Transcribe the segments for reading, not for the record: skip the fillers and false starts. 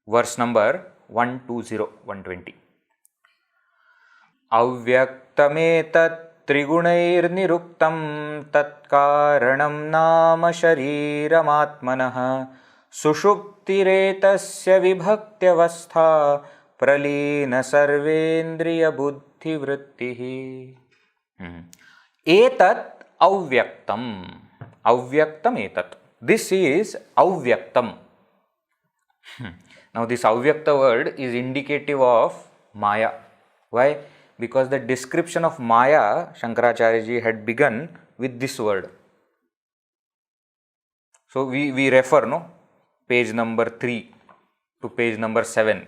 verse number 120. Avyaktametat trigunairniruktam tatkaranam nama shariramatmanah sushuptiretasya vibhaktavastha pralina sarvendriya buddhi vrittihi. Etat avyaktam. Avyaktam etat. This is avyaktam. Now this avyakta word is indicative of Maya. Why? Because the description of Maya, Shankaracharya ji had begun with this word. So we refer page number 3 to page number 7.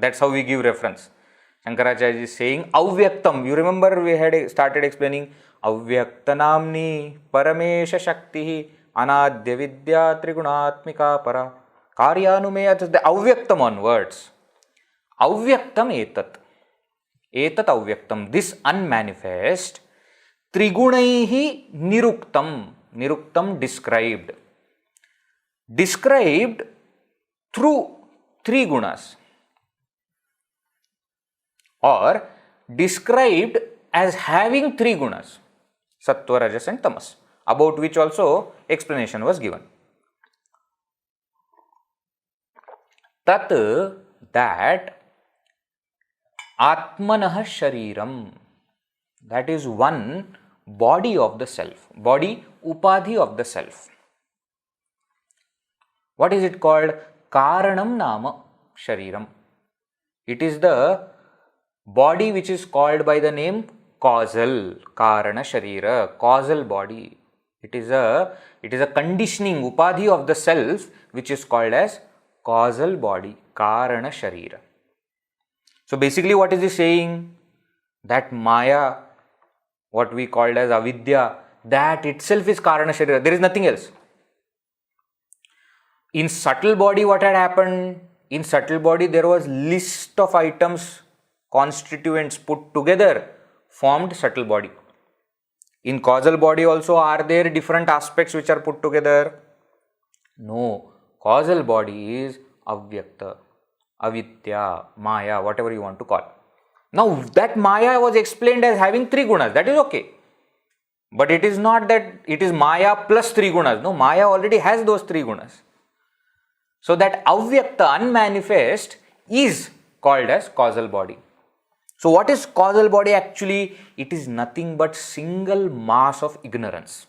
That's how we give reference. Shankaracharya ji is saying avyaktam. You remember we had started explaining avyakta namni paramesha shakti anadya vidya trigunatmika para karyanumeyat. The avyaktam on words. Avyaktam etat. Etat avyaktam. This unmanifest. Trigunaihi niruktam. Niruktam described. Described through three gunas. Or described as having three gunas. Sattva, Rajas and Tamas. About which also explanation was given. Tat, that Atmanah Shariram, that is one body of the self, body upadhi of the self. What is it called? Karanam Nama Shariram. It is the body which is called by the name causal, Karana Sharira, causal body. It is a conditioning upadhi of the self which is called as causal body, Karana Sharira. So basically what is he saying? That Maya, what we called as avidya, that itself is Karana Sharira. There is nothing else. In subtle body what had happened? In subtle body there was list of items, constituents put together formed subtle body. In causal body also are there different aspects which are put together? No. Causal body is avyakta, avidya, Maya, whatever you want to call. Now that Maya was explained as having three gunas, that is okay. But it is not that it is Maya plus three gunas. No, Maya already has those three gunas. So that avyakta, unmanifest, is called as causal body. So what is causal body actually? It is nothing but single mass of ignorance.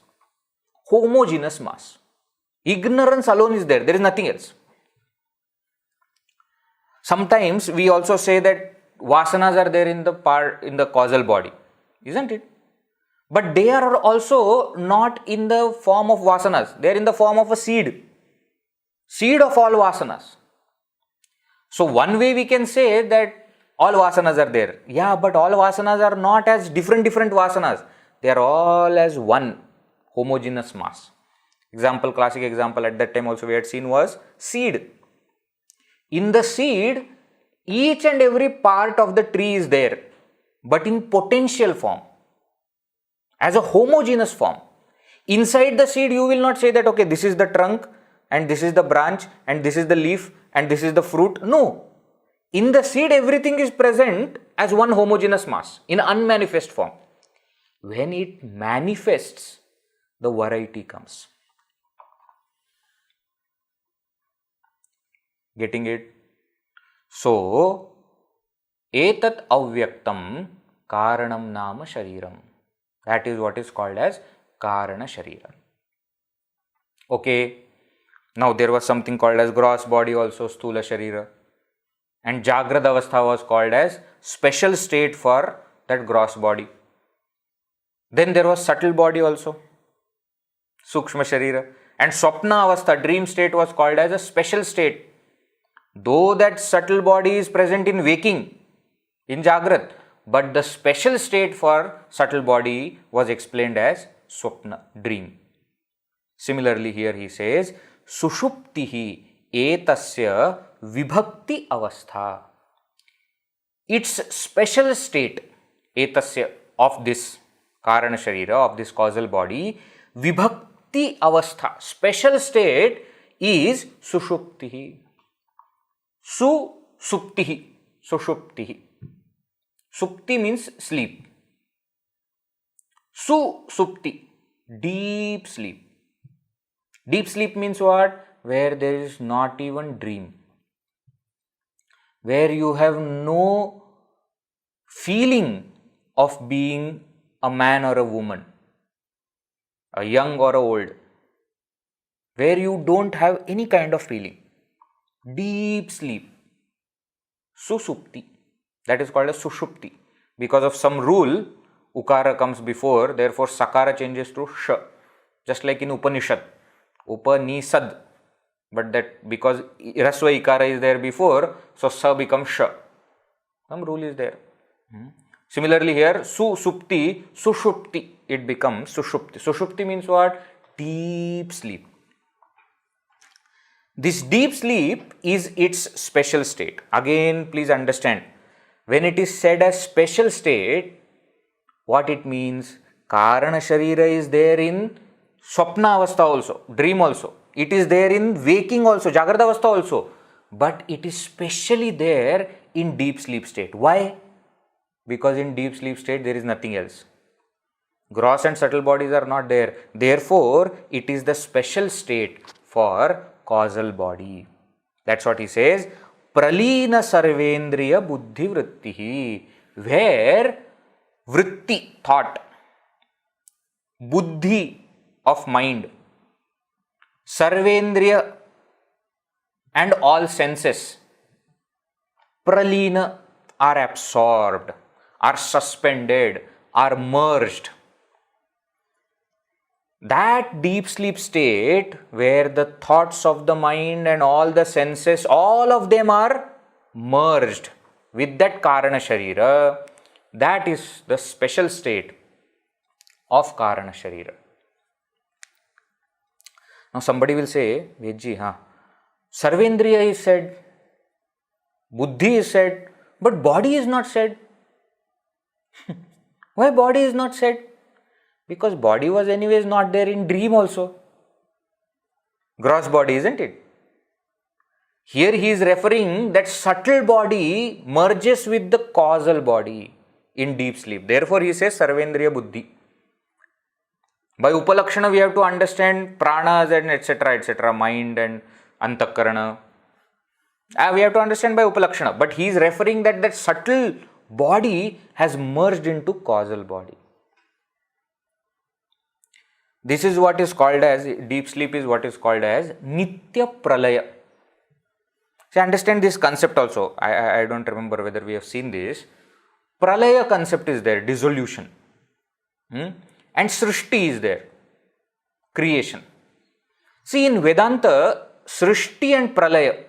Homogeneous mass. Ignorance alone is there. There is nothing else. Sometimes we also say that vasanas are there in the causal body, isn't it? But they are also not in the form of vasanas. They are in the form of a seed. Seed of all vasanas. So one way we can say that all vasanas are there. Yeah, but all vasanas are not as different vasanas. They are all as one homogeneous mass. Example, classic example at that time also we had seen was seed. In the seed, each and every part of the tree is there, but in potential form, as a homogeneous form. Inside the seed, you will not say that, okay, this is the trunk, and this is the branch, and this is the leaf, and this is the fruit. No. In the seed, everything is present as one homogeneous mass, in unmanifest form. When it manifests, the variety comes. Getting it? So, etat avyaktam karanam nama shariram. That is what is called as karana sharira. Okay. Now there was something called as gross body also, sthula sharira. And jagrad avastha was called as special state for that gross body. Then there was subtle body also, sukshma sharira. And swapna avastha, dream state, was called as a special state. Though that subtle body is present in waking, in Jagrat, but the special state for subtle body was explained as Swapna, dream. Similarly, here he says, Sushuptihi etasya vibhakti avastha. Its special state, etasya, of this Karana Sharira, of this causal body, vibhakti avastha, special state is Sushuptihi. Susuptihi. Sushuptihi. Supti means sleep. Susupti, deep sleep. Deep sleep means what? Where there is not even dream. Where you have no feeling of being a man or a woman, a young or a old. Where you don't have any kind of feeling. Deep sleep. Susupti. That is called as Sushupti. Because of some rule, Ukara comes before, therefore Sakara changes to Sh. Just like in Upanishad. Upanisad. But that because Rasva Ikara is there before, so Sa becomes Sh. Some rule is there. Similarly here, Susupti, Sushupti, it becomes Sushupti. Sushupti means what? Deep sleep. This deep sleep is its special state. Again, please understand, when it is said as special state, what it means? Karana Sharira is there in Swapna Avastha also, dream also. It is there in waking also, Jagrata Avastha also. But it is specially there in deep sleep state. Why? Because in deep sleep state there is nothing else. Gross and subtle bodies are not there. Therefore, it is the special state for causal body. That's what he says. Pralina sarvendriya buddhi vrittihi. Where vritti, thought, buddhi of mind, sarvendriya and all senses, pralina, are absorbed, are suspended, are merged. That deep sleep state where the thoughts of the mind and all the senses, all of them are merged with that Karana Sharira, that is the special state of Karana Sharira. Now somebody will say, Vedji, Sarvendriya is said, Buddhi is said, but body is not said. Why body is not said? Because body was anyways not there in dream also. Gross body, isn't it? Here he is referring that subtle body merges with the causal body in deep sleep. Therefore he says Sarvendriya Buddhi. By Upalakshana we have to understand pranas and etc., mind and antakarana. We have to understand by Upalakshana. But he is referring that subtle body has merged into causal body. This is what is called as, deep sleep is what is called as Nitya Pralaya. See, understand this concept also. I don't remember whether we have seen this. Pralaya concept is there, dissolution. And Srishti is there, creation. See, in Vedanta, Srishti and Pralaya,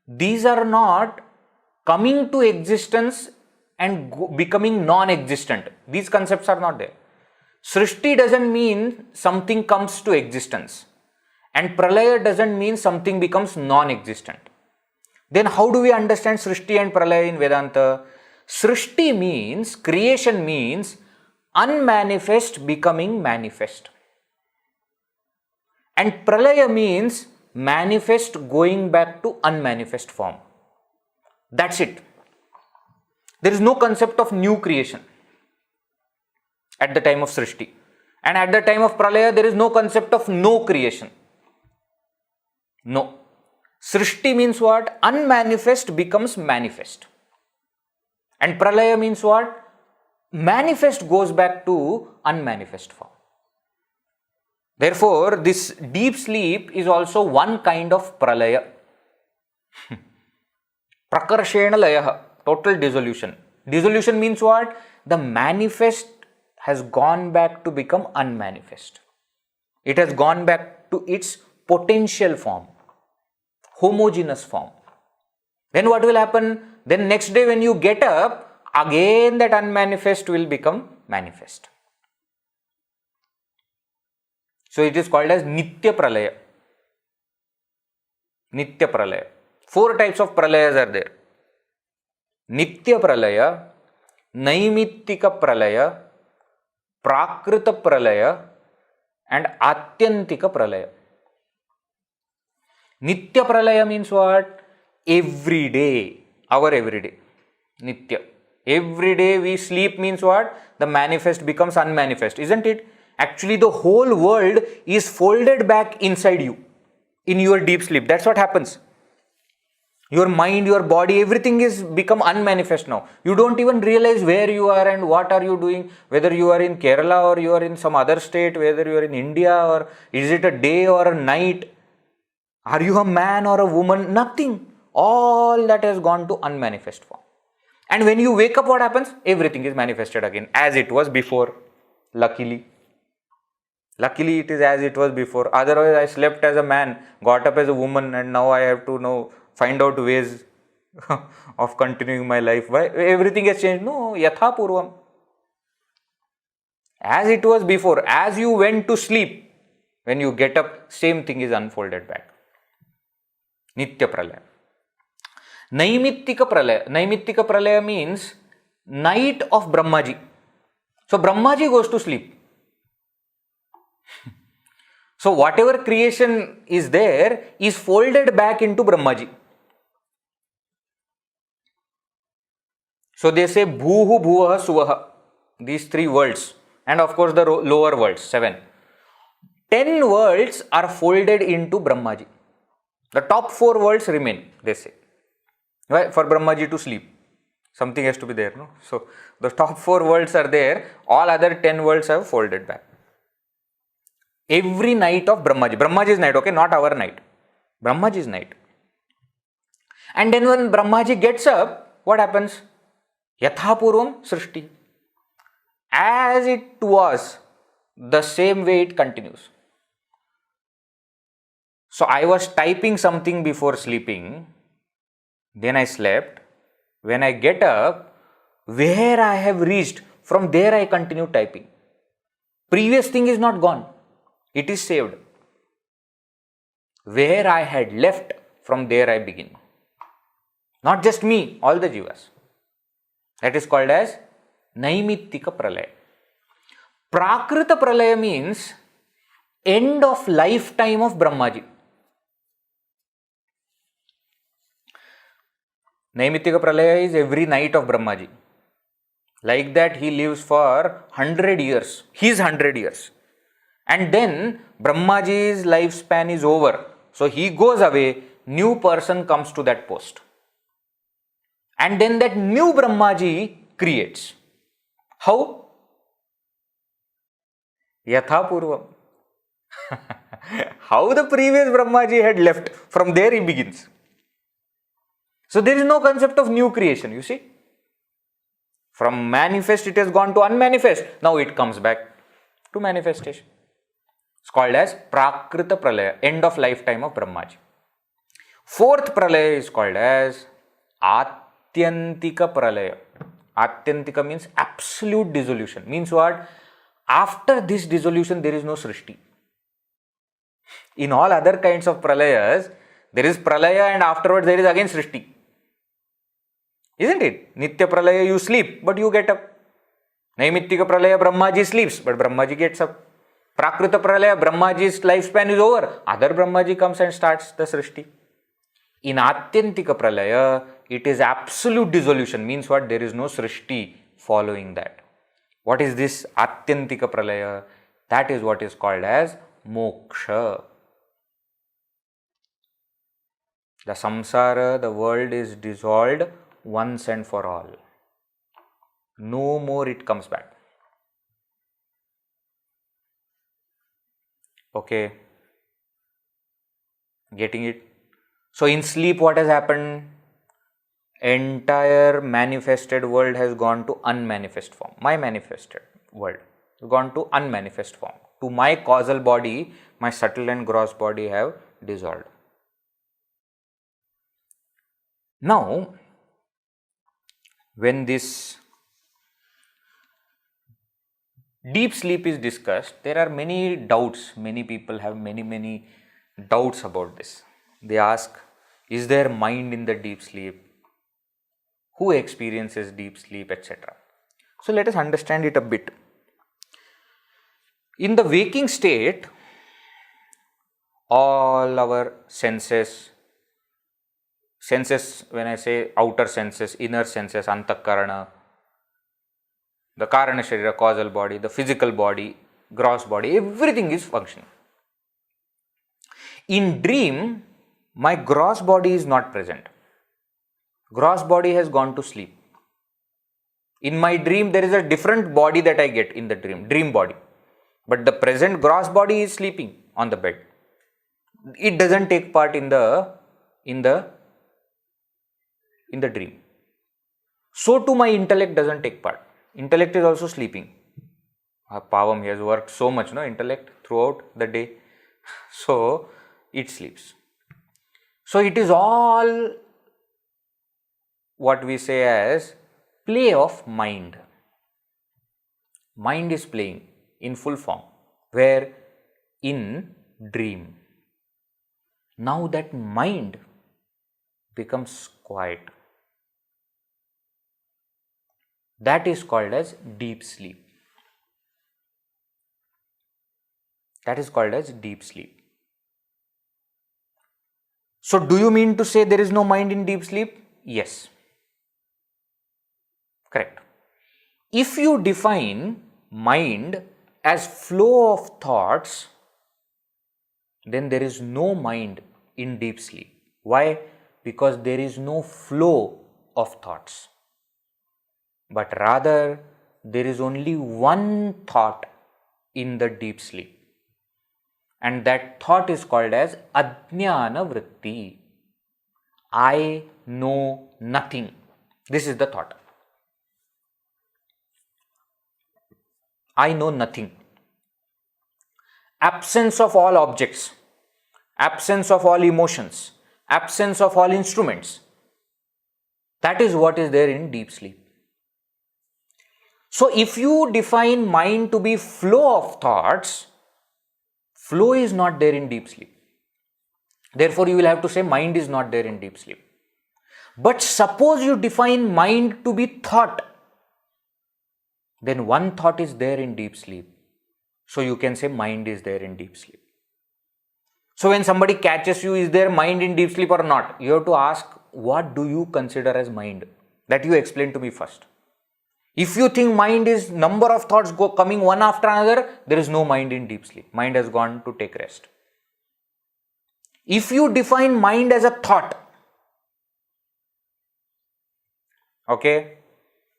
these are not coming to existence and becoming non-existent. These concepts are not there. Srishti doesn't mean something comes to existence, and Pralaya doesn't mean something becomes non-existent. Then how do we understand Srishti and Pralaya in Vedanta? Srishti means, creation means unmanifest becoming manifest. And Pralaya means manifest going back to unmanifest form. That's it. There is no concept of new creation at the time of Srishti. And at the time of Pralaya, there is no concept of no creation. No. Srishti means what? Unmanifest becomes manifest. And Pralaya means what? Manifest goes back to unmanifest form. Therefore, this deep sleep is also one kind of Pralaya. Prakarshena Layaha, total dissolution. Dissolution means what? The manifest has gone back to become unmanifest. It has gone back to its potential form, homogeneous form. Then what will happen? Then next day when you get up, again that unmanifest will become manifest. So it is called as Nitya Pralaya. Nitya Pralaya. 4 types of Pralayas are there. Nitya Pralaya, Naimittika Pralaya, Prakrita Pralaya and Atyantika Pralaya. Nitya pralaya means what? Every day. Our every day. Nitya. Every day we sleep means what? The manifest becomes unmanifest, isn't it? Actually, the whole world is folded back inside you in your deep sleep. That's what happens. Your mind, your body, everything is become unmanifest now. You don't even realize where you are and what are you doing, whether you are in Kerala or you are in some other state, whether you are in India, or is it a day or a night? Are you a man or a woman? Nothing. All that has gone to unmanifest form. And when you wake up, what happens? Everything is manifested again as it was before. Luckily it is as it was before. Otherwise, I slept as a man, got up as a woman, and now I have to now find out ways of continuing my life. Why? Everything has changed. No, yatha purvam. As it was before, as you went to sleep, when you get up, same thing is unfolded back. Nitya pralaya. Naimittika pralaya. Naimittika pralaya means night of Brahmaji. So Brahmaji goes to sleep. So whatever creation is there is folded back into Brahmaji. So they say Bhuhu, Bhuvaha, Suvaha. These three worlds. And of course the lower worlds, 7. 10 worlds are folded into Brahmaji. The top 4 worlds remain, they say. Why? For Brahmaji to sleep. Something has to be there, no? So the top 4 worlds are there. All other 10 worlds have folded back. Every night of Brahmaji. Brahmaji's night, okay? Not our night. Brahmaji's night. And then when Brahmaji gets up, what happens? Yatha purvam srishti. As it was, the same way it continues. So I was typing something before sleeping. Then I slept. When I get up, where I have reached, from there I continue typing. Previous thing is not gone. It is saved. Where I had left, from there I begin. Not just me, all the jivas. That is called as Naimittika pralaya. Prakrita pralaya means end of lifetime of Brahmaji. Naimittika pralaya is every night of Brahmaji. Like that he lives for 100 years. His 100 years. And then Brahmaji's lifespan is over. So he goes away, new person comes to that post. And then that new Brahmaji creates. How? Yatha purvam. How the previous Brahmaji had left, from there he begins. So there is no concept of new creation, you see. From manifest it has gone to unmanifest. Now it comes back to manifestation. It's called as Prakrita pralaya, end of lifetime of Brahmaji. Fourth pralaya is called as Atyantika pralaya. Atyantika means absolute dissolution. Means what? After this dissolution there is no srishti. In all other kinds of pralayas, there is pralaya and afterwards there is again srishti. Isn't it? Nitya pralaya, you sleep, but you get up. Naimittika pralaya, Brahmaji sleeps, but Brahmaji gets up. Prakrita pralaya, Brahmaji's lifespan is over. Other Brahmaji comes and starts the srishti. In Atyantika pralaya, it is absolute dissolution. Means what? There is no srishti following that. What is this Atyantika pralaya? That is what is called as moksha. The samsara, the world is dissolved once and for all. No more it comes back. Okay. Getting it? So in sleep what has happened? Entire manifested world has gone to unmanifest form. My manifested world has gone to unmanifest form. To my causal body, my subtle and gross body have dissolved. Now, when this deep sleep is discussed, there are many doubts. Many people have many doubts about this. They ask, is there mind in the deep sleep? Who experiences deep sleep, etc. So let us understand it a bit. In the waking state, all our senses, when I say outer senses, inner senses, antakarana, the karana sharira, causal body, the physical body, gross body, everything is functioning. In dream, my gross body is not present. Gross body has gone to sleep. In my dream, there is a different body that I get in the dream body. But the present gross body is sleeping on the bed. It doesn't take part in the dream. So too my intellect doesn't take part. Intellect is also sleeping. Pavam, he has worked so much, intellect throughout the day. So it sleeps. So it is all what we say as play of mind. Mind is playing in full form. Where? In dream. Now that mind becomes quiet. That is called as deep sleep. That is called as deep sleep. So do you mean to say there is no mind in deep sleep? Yes. Correct. If you define mind as flow of thoughts, then there is no mind in deep sleep. Why? Because there is no flow of thoughts. But rather, there is only one thought in the deep sleep. And that thought is called as ajnana vritti. I know nothing. This is the thought. I know nothing. Absence of all objects, absence of all emotions, absence of all instruments. That is what is there in deep sleep. So if you define mind to be flow of thoughts, flow is not there in deep sleep. Therefore, you will have to say mind is not there in deep sleep. But suppose you define mind to be thought, then one thought is there in deep sleep. So you can say mind is there in deep sleep. So when somebody catches you, is there mind in deep sleep or not? You have to ask, what do you consider as mind? That you explain to me first. If you think mind is number of thoughts coming one after another, there is no mind in deep sleep. Mind has gone to take rest. If you define mind as a thought, okay,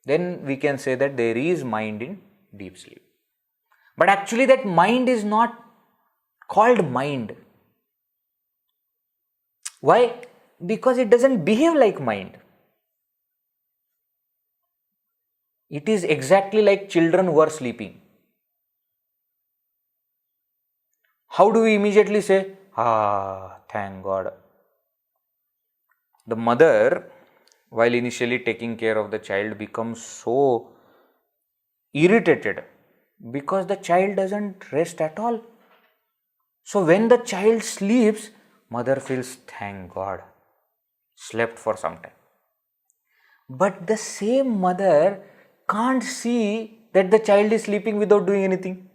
then we can say that there is mind in deep sleep. But actually that mind is not called mind. Why? Because it doesn't behave like mind. It is exactly like children who are sleeping. How do we immediately say, thank God? The mother, while initially taking care of the child, becomes so irritated because the child doesn't rest at all. So when the child sleeps, mother feels, thank God, slept for some time. But the same mother can't see that the child is sleeping without doing anything.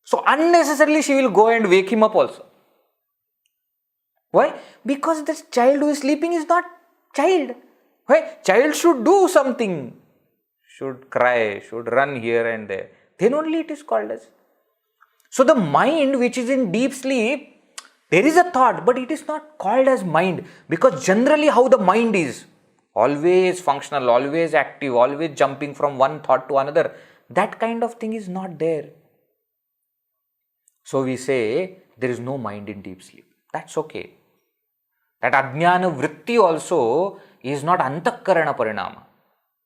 So unnecessarily she will go and wake him up also. Why? Because the child who is sleeping is not child. Why? Child should do something. Should cry, should run here and there. Then only it is called as. So the mind which is in deep sleep, there is a thought, but it is not called as mind. Because generally how the mind is, always functional, always active, always jumping from one thought to another, that kind of thing is not there. So we say there is no mind in deep sleep. That's okay. That ajnana vritti also is not antakarana parinama.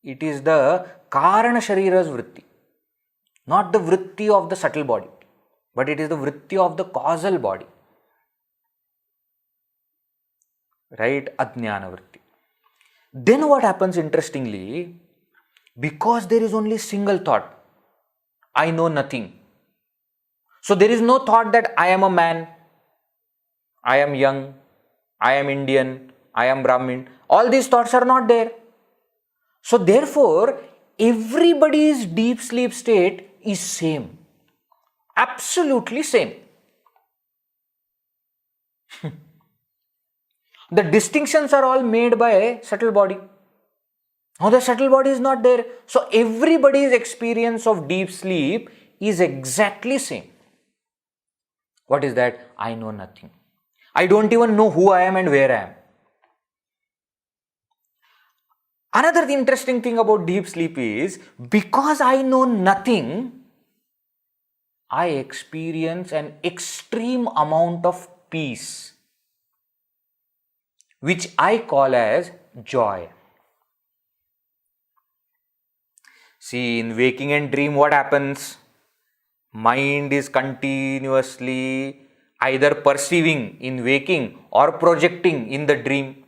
It is the karana sharira's vritti. Not the vritti of the subtle body, but it is the vritti of the causal body. Right? Ajnana vritti. Then what happens interestingly, because there is only single thought, I know nothing. So there is no thought that I am a man, I am young, I am Indian, I am Brahmin. All these thoughts are not there. So therefore, everybody's deep sleep state is same. Absolutely same. The distinctions are all made by subtle body. Now the subtle body is not there. So everybody's experience of deep sleep is exactly same. What is that? I know nothing. I don't even know who I am and where I am. Another interesting thing about deep sleep is, because I know nothing, I experience an extreme amount of peace, which I call as joy. See, in waking and dream, what happens? Mind is continuously either perceiving in waking or projecting in the dream.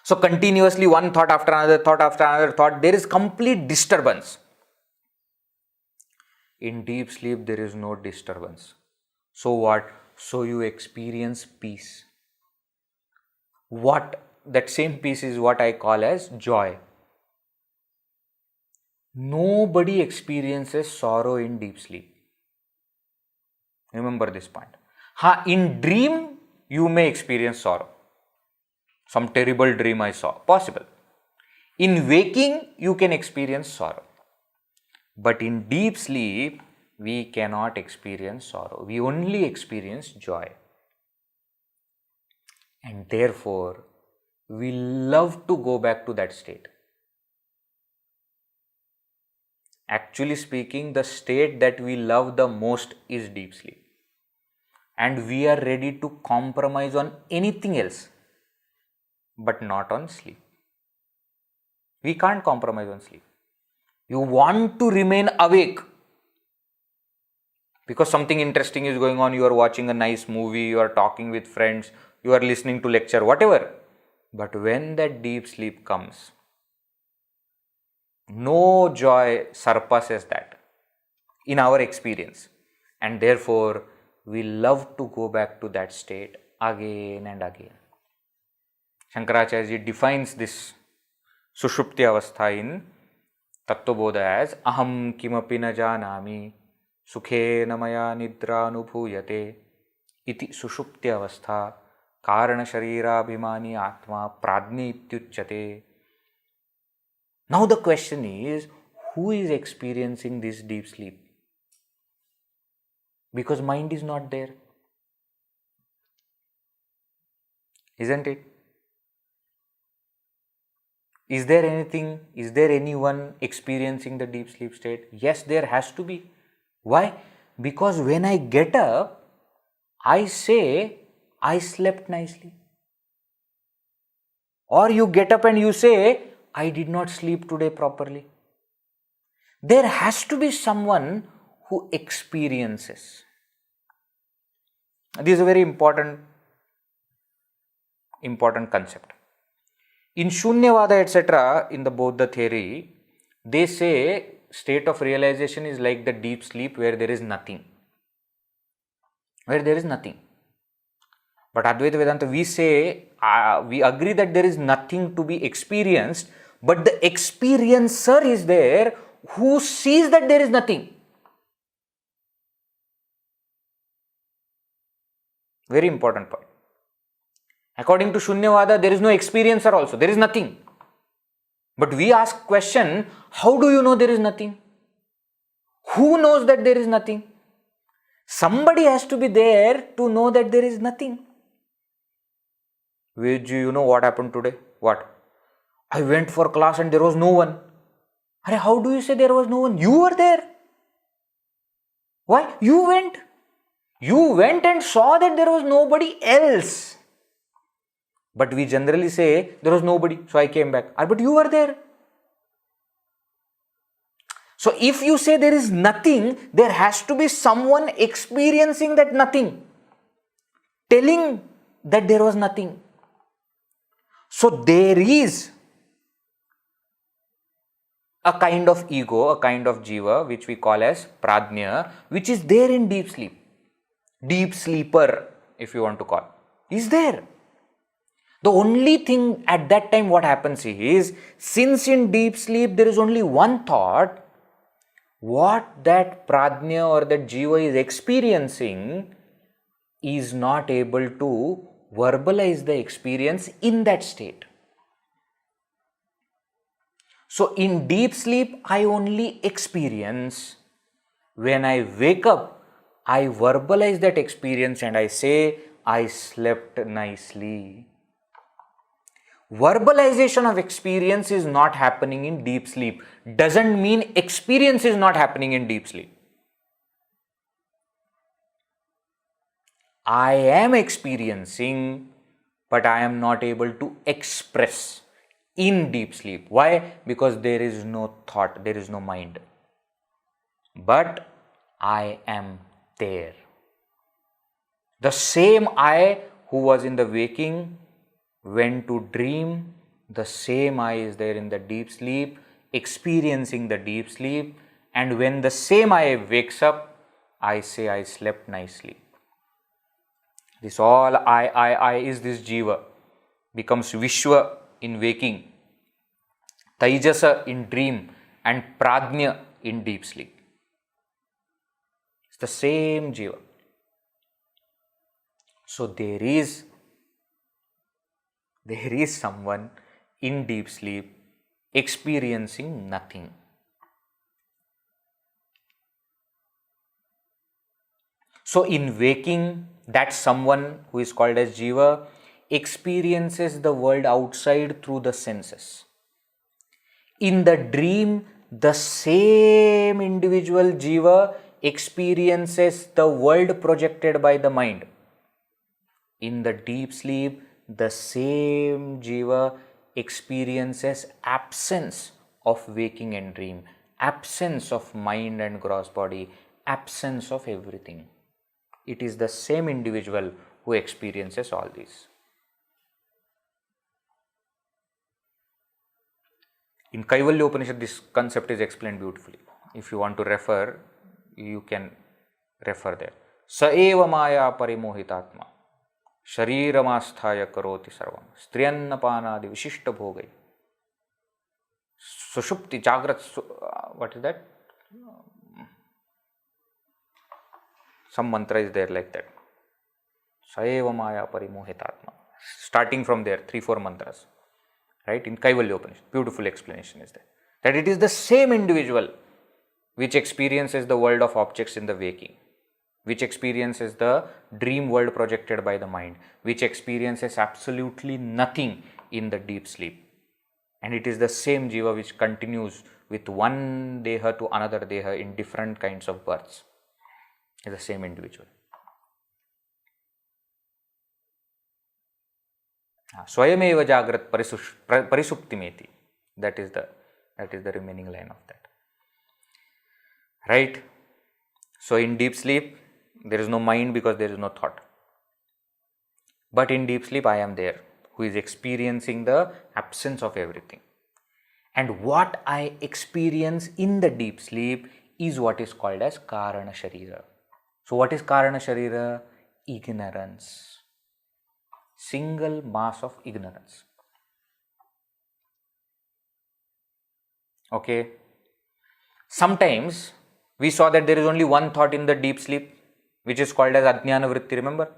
So continuously one thought after another thought, there is complete disturbance. In deep sleep, there is no disturbance. So what? So you experience peace. That same peace is what I call as joy. Nobody experiences sorrow in deep sleep. Remember this point. In dream, you may experience sorrow. Some terrible dream I saw. Possible. In waking, you can experience sorrow. But in deep sleep, we cannot experience sorrow. We only experience joy. And therefore, we love to go back to that state. Actually speaking, the state that we love the most is deep sleep. And we are ready to compromise on anything else, but not on sleep. We can't compromise on sleep. You want to remain awake because something interesting is going on. You are watching a nice movie, you are talking with friends, you are listening to lecture, whatever. But when that deep sleep comes, no joy surpasses that in our experience, and therefore we love to go back to that state again and again. Shankaracharya defines this Sushupti Avastha in Tattvabodha as Aham kimapi na janami sukhena maya nidra anubhuyate iti Sushupti Avastha karana sharira abhimani atma pradni ityuchyate. Now the question is, who is experiencing this deep sleep? Because mind is not there. Isn't it? Is there anyone experiencing the deep sleep state? Yes, there has to be. Why? Because when I get up, I say, I slept nicely. Or you get up and you say, I did not sleep today properly. There has to be someone who experiences. This is a very important concept. In Shunyavada, etc., in the Buddha theory, they say state of realization is like the deep sleep where there is nothing. But Advaita Vedanta, we say, we agree that there is nothing to be experienced, but the experiencer is there who sees that there is nothing. Very important point. According to Shunyavada, there is no experiencer also. There is nothing. But we ask question, how do you know there is nothing? Who knows that there is nothing? Somebody has to be there to know that there is nothing. You know what happened today? What? I went for class and there was no one. How do you say there was no one? You were there. Why? You went. You went and saw that there was nobody else. But we generally say there was nobody, so I came back. But you were there. So if you say there is nothing, there has to be someone experiencing that nothing, telling that there was nothing. So there is a kind of ego, a kind of jiva, which we call as pradnya, which is there in deep sleep. Deep sleeper, if you want to call, is there. The only thing at that time what happens is, since in deep sleep there is only one thought, what that pradnya or that jiva is experiencing is not able to verbalize the experience in that state. So in deep sleep, I only experience. When I wake up, I verbalize that experience and I say, I slept nicely. Verbalization of experience is not happening in deep sleep. Doesn't mean experience is not happening in deep sleep. I am experiencing, but I am not able to express in deep sleep. Why? Because there is no thought, there is no mind. But I am there. The same I who was in the waking went to dream, the same I is there in the deep sleep, experiencing the deep sleep, and when the same I wakes up, I say I slept nicely. This all I is this Jiva, becomes Vishwa in waking, Taijasa in dream, and Pradnya in deep sleep. It's the same Jiva. So there is someone in deep sleep experiencing nothing. So in waking, that someone who is called as Jiva experiences the world outside through the senses. In the dream, the same individual Jiva experiences the world projected by the mind. In the deep sleep, the same Jiva experiences absence of waking and dream, absence of mind and gross body, absence of everything. It is the same individual who experiences all these. In Kaivalya Upanishad, this concept is explained beautifully. If you want to refer, you can refer there. Sa eva maya parimohitatma shariramastaya karoti sarvam striyannapānādi vishishta bhogai sushupti jagrat. What is that? Some mantra is there like that. Sa eva maya parimohitatma. Starting from there, 3-4 mantras. Right? In Kaivalya Upanishad, beautiful explanation is there. That it is the same individual which experiences the world of objects in the waking, which experiences the dream world projected by the mind, which experiences absolutely nothing in the deep sleep. And it is the same Jiva which continues with one Deha to another Deha in different kinds of births. It is the same individual. Swayameva jagrat parisuptimeti. That is the remaining line of that. Right? So in deep sleep, there is no mind because there is no thought. But in deep sleep, I am there, who is experiencing the absence of everything. And what I experience in the deep sleep is what is called as Karana Sharira. So what is Karana Sharira? Ignorance. Single mass of ignorance. Okay. Sometimes we saw that there is only one thought in the deep sleep, which is called as Ajnana Vritti, remember?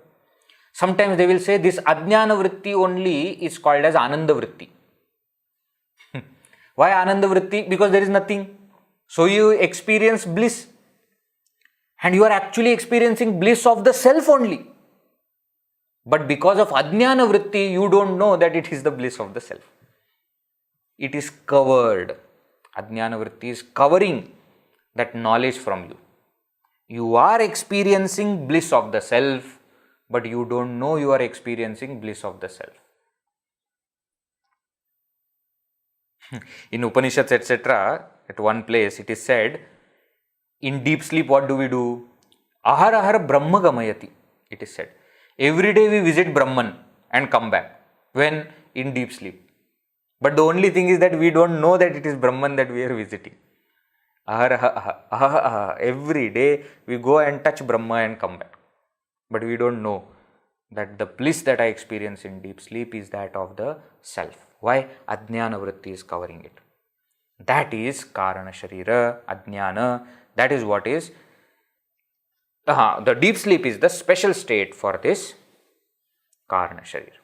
Sometimes they will say this Ajnana Vritti only is called as Ananda Vritti. Why Ananda Vritti? Because there is nothing. So you experience bliss. And you are actually experiencing bliss of the self only. But because of Ajnana Vritti, you don't know that it is the bliss of the self. It is covered. Ajnana Vritti is covering that knowledge from you. You are experiencing bliss of the self, but you don't know you are experiencing bliss of the self. In Upanishads, etc., at one place it is said, in deep sleep, what do we do? Ahar ahar Brahma gamayati, it is said. Every day we visit Brahman and come back. When? In deep sleep. But the only thing is that we don't know that it is Brahman that we are visiting. Every day we go and touch Brahma and come back. But we don't know that the bliss that I experience in deep sleep is that of the self. Why? Ajnana Vritti is covering it. That is Karana Sharira, Ajnana. That is what is The deep sleep is the special state for this Karana Sharira.